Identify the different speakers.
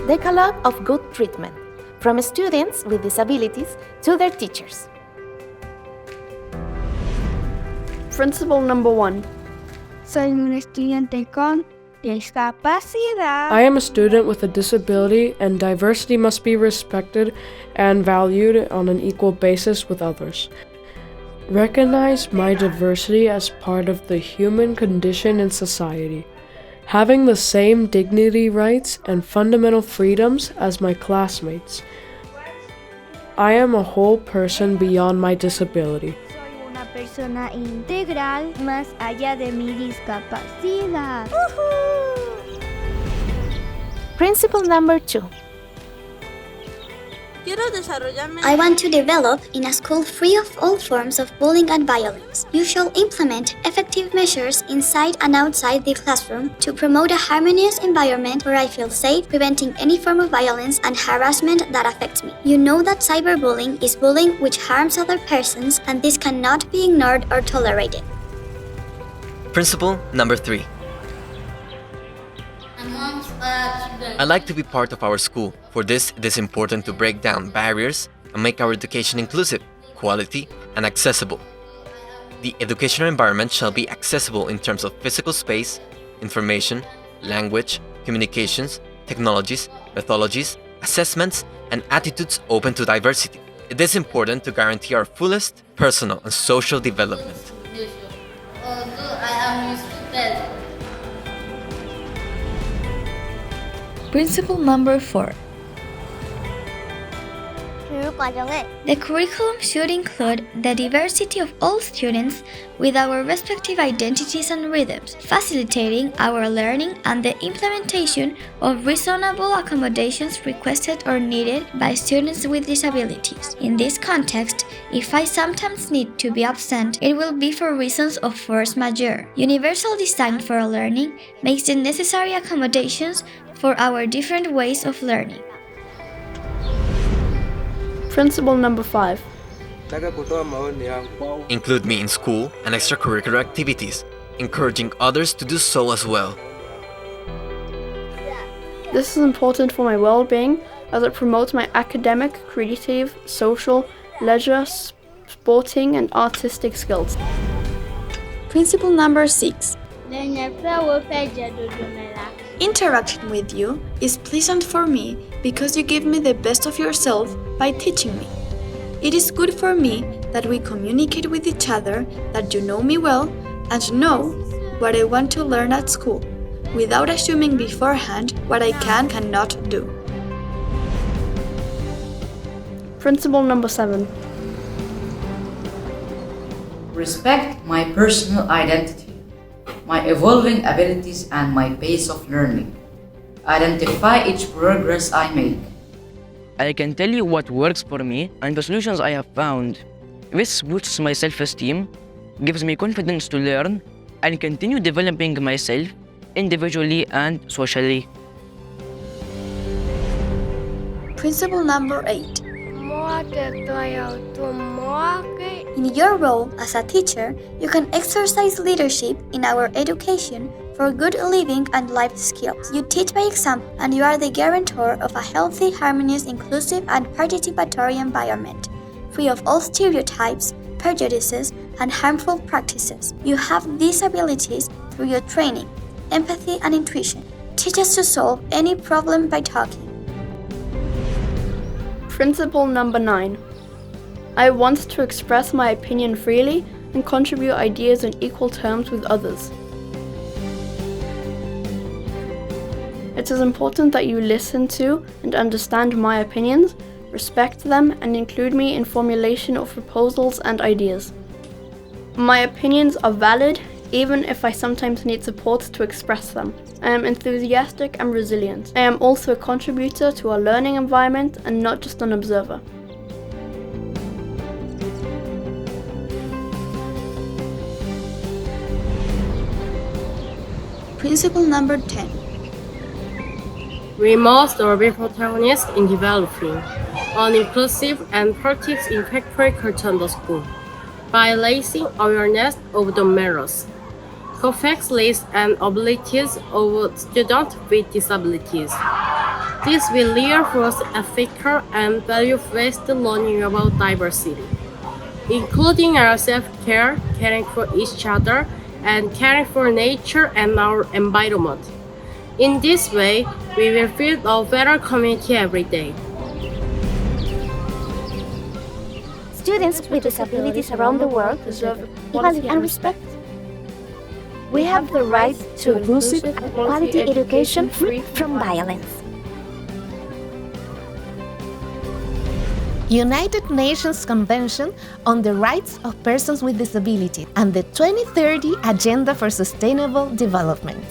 Speaker 1: Decalogue of good treatment, from students with disabilities to their teachers.
Speaker 2: Principle number 1.
Speaker 3: Soy un estudiante con discapacidad.
Speaker 2: I am a student with a disability, and diversity must be respected and valued on an equal basis with others. Recognize my diversity as part of the human condition in society, having the same dignity, rights, and fundamental freedoms as my classmates. I am a whole person beyond my disability.
Speaker 3: Soy una persona integral más allá de mi discapacidad.
Speaker 1: Principle number 2.
Speaker 4: I want to develop in a school free of all forms of bullying and violence. You shall implement effective measures inside and outside the classroom to promote a harmonious environment where I feel safe, preventing any form of violence and harassment that affects me. You know that cyberbullying is bullying which harms other persons, and this cannot be ignored or tolerated.
Speaker 5: Principle number 3. I like to be part of our school. For this, it is important to break down barriers and make our education inclusive, quality, and accessible. The educational environment shall be accessible in terms of physical space, information, language, communications, technologies, methodologies, assessments, and attitudes open to diversity. It is important to guarantee our fullest personal and social development.
Speaker 6: Principle number 4. The curriculum should include the diversity of all students with our respective identities and rhythms, facilitating our learning and the implementation of reasonable accommodations requested or needed by students with disabilities. In this context, if I sometimes need to be absent, it will be for reasons of force majeure. Universal design for learning makes the necessary accommodations for our different ways of learning.
Speaker 2: Principle number 5.
Speaker 5: Include me in school and extracurricular activities, encouraging others to do so as well.
Speaker 2: This is important for my well-being as it promotes my academic, creative, social, leisure, sporting, and artistic skills.
Speaker 6: Principle number 6. Interaction with you is pleasant for me because you give me the best of yourself by teaching me. It is good for me that we communicate with each other, that you know me well and know what I want to learn at school, without assuming beforehand what I cannot do.
Speaker 2: Principle number 7.
Speaker 7: Respect my personal identity, my evolving abilities, and my pace of learning. Identify each progress I make.
Speaker 8: I can tell you what works for me and the solutions I have found. This boosts my self-esteem, gives me confidence to learn, and continue developing myself individually and socially.
Speaker 6: Principle number 8. In your role as a teacher, you can exercise leadership in our education for good living and life skills. You teach by example, and you are the guarantor of a healthy, harmonious, inclusive, and participatory environment, free of all stereotypes, prejudices, and harmful practices. You have these abilities through your training, empathy, and intuition. Teach us to solve any problem by talking.
Speaker 2: Principle number 9. I want to express my opinion freely and contribute ideas in equal terms with others. It is important that you listen to and understand my opinions, respect them, and include me in formulation of proposals and ideas. My opinions are valid, even if I sometimes need support to express them. I am enthusiastic and resilient. I am also a contributor to our learning environment and not just an observer.
Speaker 6: Principle number 10.
Speaker 9: We must be protagonists in developing an inclusive and practice impactful culture in the school by raising awareness of the merits, perfect and abilities of students with disabilities. This will reinforce ethical and value-based learning about diversity, including our self-care, caring for each other, and caring for nature and our environment. In this way, we will build a better community every day.
Speaker 1: Students with disabilities around the world deserve equality and respect. We have the right to inclusive and quality education free from violence. United Nations Convention on the Rights of Persons with Disabilities and the 2030 Agenda for Sustainable Development.